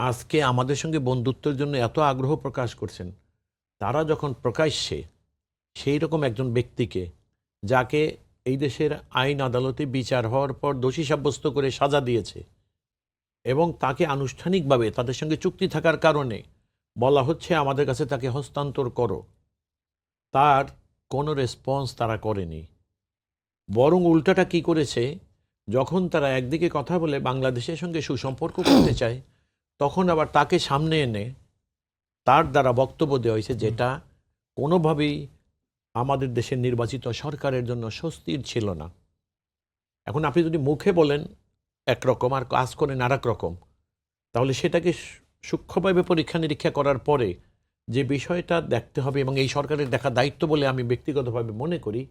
আজকে আমাদের সঙ্গে বন্ধুত্বের জন্য এত আগ্রহ প্রকাশ করছেন, তারা যখন প্রকাশ্যে সেই রকম একজন ব্যক্তিকে, যাকে এই দেশের আইন আদালতে বিচার হওয়ার পর দোষী সাব্যস্ত করে সাজা দিয়েছে এবং তাকে আনুষ্ঠানিকভাবে তাদের সঙ্গে চুক্তি থাকার কারণে বলা হচ্ছে আমাদের কাছে তাকে হস্তান্তর করো, তার কোনো রেসপন্স তারা করেনি। বরং উল্টাটা কি করেছে, যখন তারা একদিকে কথা বলে বাংলাদেশের সঙ্গে সুসম্পর্ক করতে চায়, তখন আবার তাকে সামনে এনে তার দ্বারা বক্তব্য দেওয়া হয়েছে যেটা কোনোভাবেই আমাদের দেশের নির্বাচিত সরকারের জন্য স্বস্তির ছিল না। এখন আপনি যদি মুখে বলেন একরকম আর কাজ করেন আর এক রকম, তাহলে সেটাকে সূক্ষ্মভাবে পরীক্ষা নিরীক্ষা করার পরে যে বিষয়টা দেখতে হবে এবং এই সরকারের দেখা দায়িত্ব বলে আমি ব্যক্তিগতভাবে মনে করি,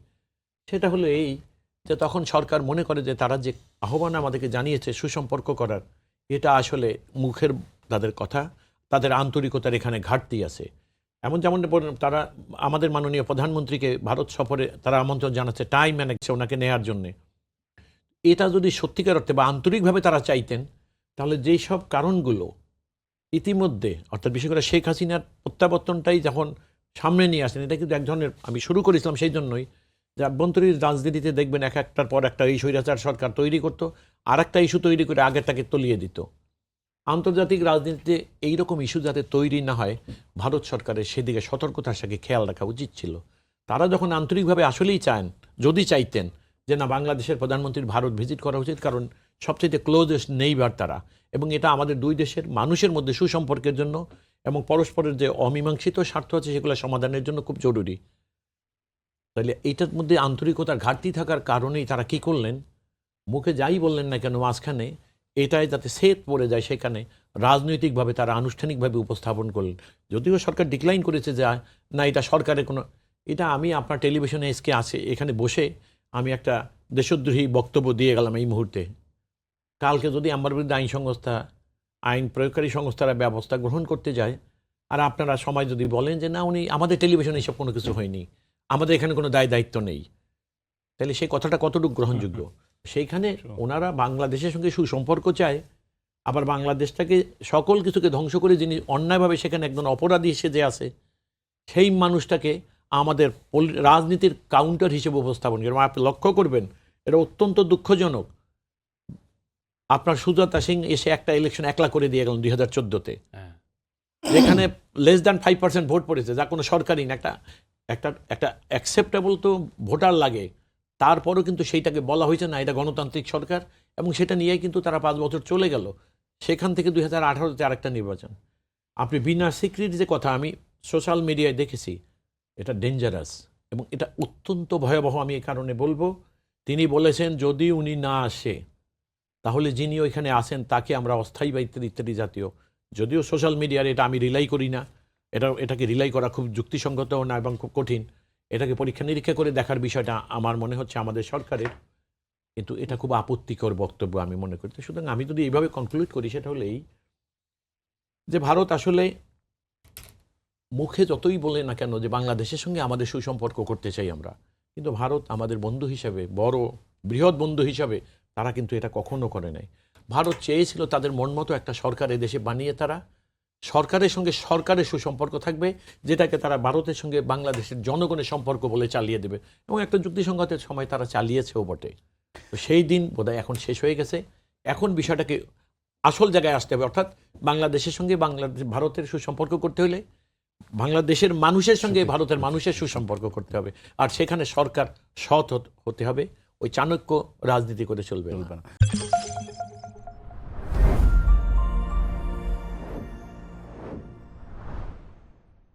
সেটা হলো এই যে তখন সরকার মনে করে যে তারা যে আহ্বান আমাদেরকে জানিয়েছে সুসম্পর্ক করার, এটা আসলে মুখের তাদের কথা, তাদের আন্তরিকতার এখানে ঘাটতি আছে। এমন যেমন তারা আমাদের মাননীয় প্রধানমন্ত্রীকে ভারত সফরে তারা আমন্ত্রণ জানাচ্ছে, টাইম এনেছে ওনাকে নেয়ার জন্যে। এটা যদি সত্যিকার অর্থে বা আন্তরিকভাবে তারা চাইতেন, তাহলে যেই সব কারণগুলো ইতিমধ্যে, অর্থাৎ বিশেষ করে শেখ হাসিনার প্রত্যাবর্তনটাই যখন সামনে নিয়ে আসেন, এটা কিন্তু এক ধরনের, আমি শুরু করেছিলাম সেই জন্যই যে আভ্যন্তরীণ রাজনীতিতে দেখবেন এক একটার পর একটা এই স্বৈরাচার সরকার তৈরি করতো, আর একটা ইস্যু তৈরি করে আগেরটাকে তলিয়ে দিত। আন্তর্জাতিক রাজনীতিতে এইরকম ইস্যু যাতে তৈরি না হয়, ভারত সরকারের সেদিকে সতর্কতার সাথে খেয়াল রাখা উচিত ছিল। তারা যখন আন্তরিকভাবে আসলেই চান, যদি চাইতেন যে না বাংলাদেশের প্রধানমন্ত্রীর ভারত ভিজিট করা উচিত, কারণ সবচেয়ে ক্লোজেস্ট নেইবার তারা, এবং এটা আমাদের দুই দেশের মানুষের মধ্যে সুসম্পর্কের জন্য এবং পরস্পরের যে অমীমাংসিত স্বার্থ আছে সেগুলো সমাধানের জন্য খুব জরুরি। তাহলে এইটার মধ্যে আন্তরিকতার ঘাটতি থাকার কারণেই তারা কি করলেন, মুখে যাই বললেন না কেন মাঝখানে এটাই যাতে সেট পড়ে যায়, সেখানে রাজনৈতিকভাবে তারা আনুষ্ঠানিকভাবে উপস্থাপন করলেন। যদিও সরকার ডিক্লাইন করেছে যে না এটা সরকারের কোনো, এটা আমি আপনার টেলিভিশনে এসকে আছে এখানে বসে আমি একটা দেশদ্রোহী বক্তব্য দিয়ে গেলাম এই মুহূর্তে। কালকে যদি আমার বিরুদ্ধে আইন প্রয়োগকারী সংস্থারা ব্যবস্থা গ্রহণ করতে যায়, আর আপনারা সময় যদি বলেন যে না উনি আমাদের টেলিভিশনে এসব কোনো কিছু হয়নি, আমাদের এখানে কোনো দায়িত্ব নেই, তাহলে সেই কথাটা কতটুকু গ্রহণযোগ্য? সেইখানে ওনারা বাংলাদেশের সঙ্গে সুসম্পর্ক চায়, আবার বাংলাদেশটাকে সকল কিছুকে ধ্বংস করে যিনি অন্যায়ভাবে সেখানে একজন অপরাধী সেজে আছে, সেই মানুষটাকে আমাদের রাজনীতির কাউন্টার হিসেবে উপস্থাপন করে। আপনি লক্ষ্য করবেন এটা অত্যন্ত দুঃখজনক। আপনার সুজাতা সিং এসে একটা ইলেকশন একলা করে দিয়ে গেলেন 2014-তে, যেখানে লেস দ্যান 5% ভোট পড়েছে, যা কোনো সরকারই না, একটা অ্যাকসেপ্টেবল তো ভোটার লাগে। তারপরও কিন্তু সেইটাকে বলা হয়েছে না এটা গণতান্ত্রিক সরকার, এবং সেটা নিয়েই কিন্তু তারা 5 বছর চলে গেল। সেখান থেকে 2018-তে আরেকটা নির্বাচন। আপনি বিনা স্বীকৃতি যে কথা আমি সোশ্যাল মিডিয়ায় দেখেছি, এটা ডেঞ্জারাস এবং এটা অত্যন্ত ভয়াবহ। আমি এই কারণে বলবো, তিনি বলেছেন যদি উনি না আসে তাহলে যিনি ওইখানে আসেন তাকে আমরা অস্থায়ী বা ইত্যাদি ইত্যাদি জাতীয়, যদিও সোশ্যাল মিডিয়ার এটা আমি রিলাই করি না, এটাকে রিলাই করা খুব যুক্তিসঙ্গতও না এবং খুব কঠিন। এটাকে পরীক্ষা নিরীক্ষা করে দেখার বিষয়টা আমার মনে হচ্ছে আমাদের সরকারের, কিন্তু এটা খুব আপত্তিকর বক্তব্য আমি মনে করি। সুতরাং আমি যদি এইভাবে কনক্লুড করি সেটা হলো এই যে ভারত আসলে মুখে যতই বলে না কেন যে বাংলাদেশের সঙ্গে আমাদের সুসম্পর্ক করতে চাই আমরা, কিন্তু ভারত আমাদের বন্ধু হিসাবে, বড় বৃহৎ বন্ধু হিসাবে তারা কিন্তু এটা কখনো করে নাই। ভারত চেয়েছিল তাদের মন মতো একটা সরকার এদেশে বানিয়ে তারা সরকারের সঙ্গে সরকারের সুসম্পর্ক থাকবে, যেটাকে তারা ভারতের সঙ্গে বাংলাদেশের জনগণের সম্পর্ক বলে চালিয়ে দেবে, এবং একটা যুক্তিসঙ্গতের সময় তারা চালিয়েছেও বটে। তো সেই দিন বোধহয় এখন শেষ হয়ে গেছে। এখন বিষয়টাকে আসল জায়গায় আসতে হবে, অর্থাৎ বাংলাদেশের সঙ্গে ভারতের সুসম্পর্ক করতে হলে বাংলাদেশের মানুষের সঙ্গে ভারতের মানুষের সুসম্পর্ক করতে হবে, আর সেখানে সরকার সৎ হতে হবে। ওই চাণক্য রাজনীতি করে চলবে না।